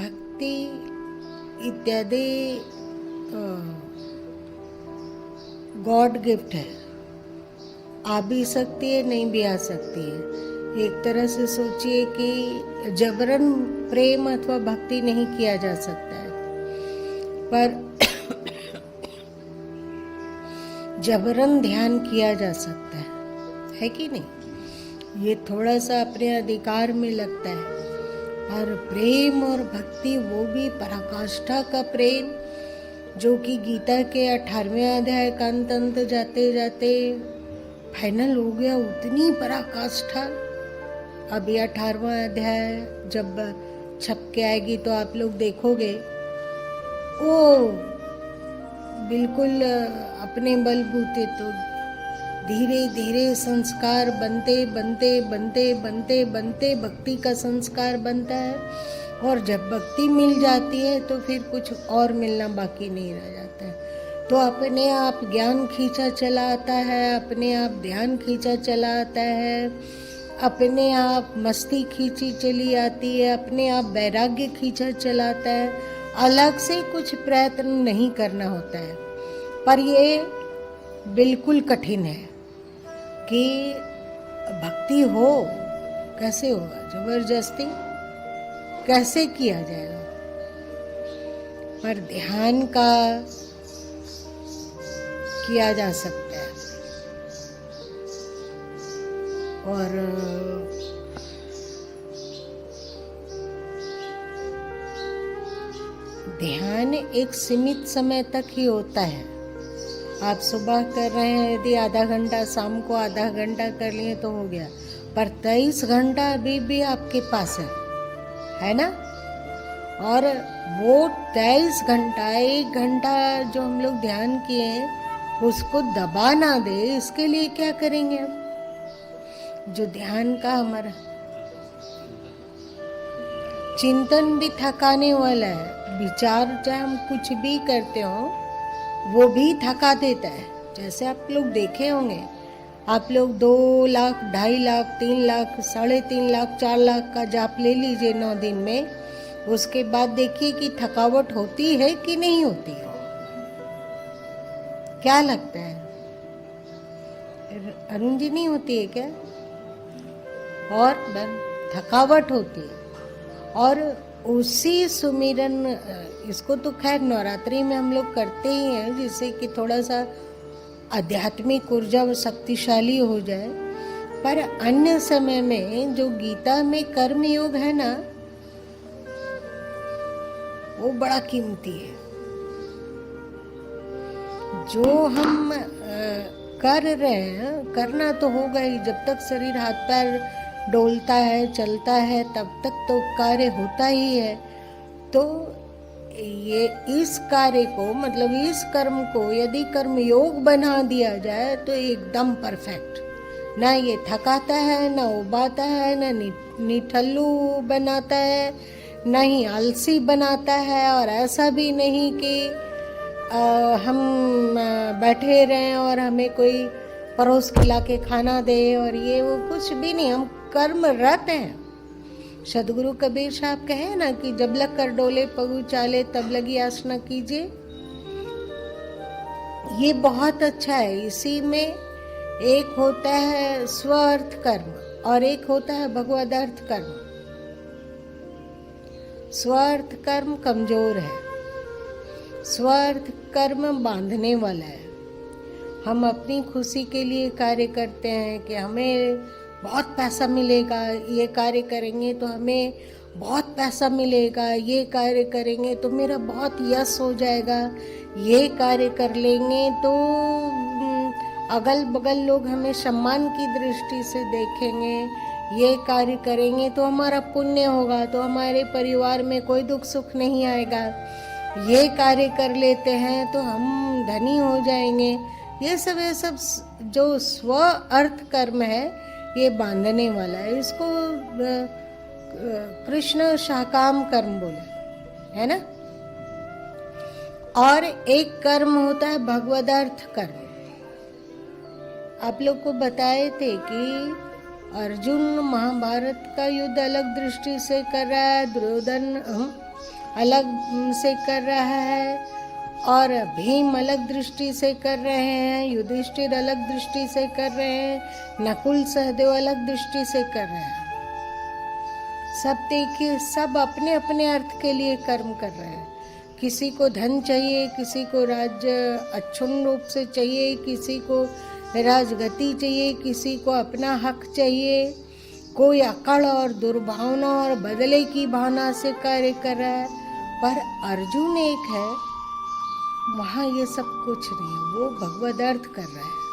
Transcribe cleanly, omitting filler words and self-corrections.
भक्ति इत्यादि God gift है, आ भी सकती है, नहीं भी आ सकती है। एक तरह से सोचिए कि जबरन प्रेम अथवा भक्ति नहीं किया जा सकता है, पर जबरन ध्यान किया जा सकता है कि नहीं? ये थोड़ा सा अपने अधिकार में लगता है, पर प्रेम और भक्ति, वो भी पराकाष्ठा का प्रेम, जो कि गीता के 18वें अध्याय का अंत जाते जाते फाइनल हो गया, उतनी पराकाष्ठा। अब ये 18वां अध्याय जब छप के आएगी तो आप लोग देखोगे, ओ बिल्कुल अपने बलबूते तो धीरे धीरे संस्कार बनते बनते बनते बनते बनते भक्ति का संस्कार बनता है, और जब भक्ति मिल जाती है तो फिर कुछ और मिलना बाकी नहीं रह जाता है। तो अपने आप ज्ञान खींचा चला आता है, अपने आप ध्यान खींचा चला आता है, अपने आप मस्ती खींची चली आती है, अपने आप वैराग्य खींचा चलाता है। अलग से कुछ प्रयत्न नहीं करना होता है, पर ये बिल्कुल कठिन है कि भक्ति हो, कैसे होगा? जबरदस्ती कैसे किया जाएगा? पर ध्यान का किया जा सकता है, और ध्यान एक सीमित समय तक ही होता है। आप सुबह कर रहे हैं, यदि आधा घंटा, शाम को आधा घंटा कर लिए तो हो गया, पर 23 घंटा अभी भी आपके पास है ना? और वो 23 घंटा, 1 घंटा जो हम लोग ध्यान किए हैं, उसको दबा ना दे, इसके लिए क्या करेंगे हम? जो ध्यान का हमारा चिंतन भी थकाने वाला है, विचार चाहे हम कुछ भी करते हो वो भी थका देता है। जैसे आप लोग देखे होंगे, आप लोग 2 लाख, 2.5 लाख, 3 लाख, 3.5 लाख, 4 लाख का जाप ले लीजिए 9 दिन में, उसके बाद देखिए कि थकावट होती है कि नहीं होती है। क्या लगता है अरुण जी, नहीं होती है क्या? और थकावट होती है। और उसी सुमिरन, इसको तो खैर नवरात्रि में हम लोग करते ही हैं, जिससे कि थोड़ा सा आध्यात्मिक ऊर्जा शक्तिशाली हो जाए, पर अन्य समय में जो गीता में कर्म योग है ना, वो बड़ा कीमती है। जो हम कर रहे हैं, करना तो होगा ही, जब तक शरीर हाथ पैर डोलता है, चलता है, तब तक तो कार्य होता ही है। तो ये इस कार्य को, मतलब इस कर्म को यदि कर्म योग बना दिया जाए तो एकदम परफेक्ट। ना ये थकाता है, ना उबाता है, ना निठल्लू बनाता है, ना ही आलसी बनाता है, और ऐसा भी नहीं कि हम बैठे रहें और हमें कोई परोस खिला के खाना दे, और ये वो कुछ भी नहीं, हम कर्मरत हैं। सदगुरु कबीर साहब कहे ना कि जब लग कर डोले पगु चाले, तब लगी आसना कीजिए। ये बहुत अच्छा है। इसी में एक होता है स्वार्थ कर्म और एक होता है भगवदार्थ कर्म। स्वार्थ कर्म कमजोर है, स्वार्थ कर्म बांधने वाला है। हम अपनी खुशी के लिए कार्य करते हैं कि हमें बहुत पैसा मिलेगा, ये कार्य करेंगे तो हमें बहुत पैसा मिलेगा, ये कार्य करेंगे तो मेरा बहुत यश हो जाएगा, ये कार्य कर लेंगे तो अगल बगल लोग हमें सम्मान की दृष्टि से देखेंगे, ये कार्य करेंगे तो हमारा पुण्य होगा, तो हमारे परिवार में कोई दुख सुख नहीं आएगा, ये कार्य कर लेते हैं तो हम धनी हो जाएंगे। ये सब जो स्व अर्थ कर्म है, ये बांधने वाला है। इसको कृष्ण शाकाम कर्म बोले है ना। और एक कर्म होता है भगवदार्थ कर्म। आप लोग को बताए थे कि अर्जुन महाभारत का युद्ध अलग दृष्टि से कर रहा है, दुर्योधन अलग से कर रहा है और भीम अलग दृष्टि से कर रहे हैं, युधिष्ठिर अलग दृष्टि से कर रहे हैं, नकुल सहदेव अलग दृष्टि से कर रहे हैं। सब देखिए, सब अपने अपने अर्थ के लिए कर्म कर रहे हैं। किसी को धन चाहिए, किसी को राज्य अच्छुन रूप से चाहिए, किसी को राजगति चाहिए, किसी को अपना हक चाहिए, कोई अकड़ और दुर्भावना और बदले की भावना से कार्य कर रहा है। पर अर्जुन एक है, वहाँ ये सब कुछ नहीं, वो भगवद अर्थ कर रहा है।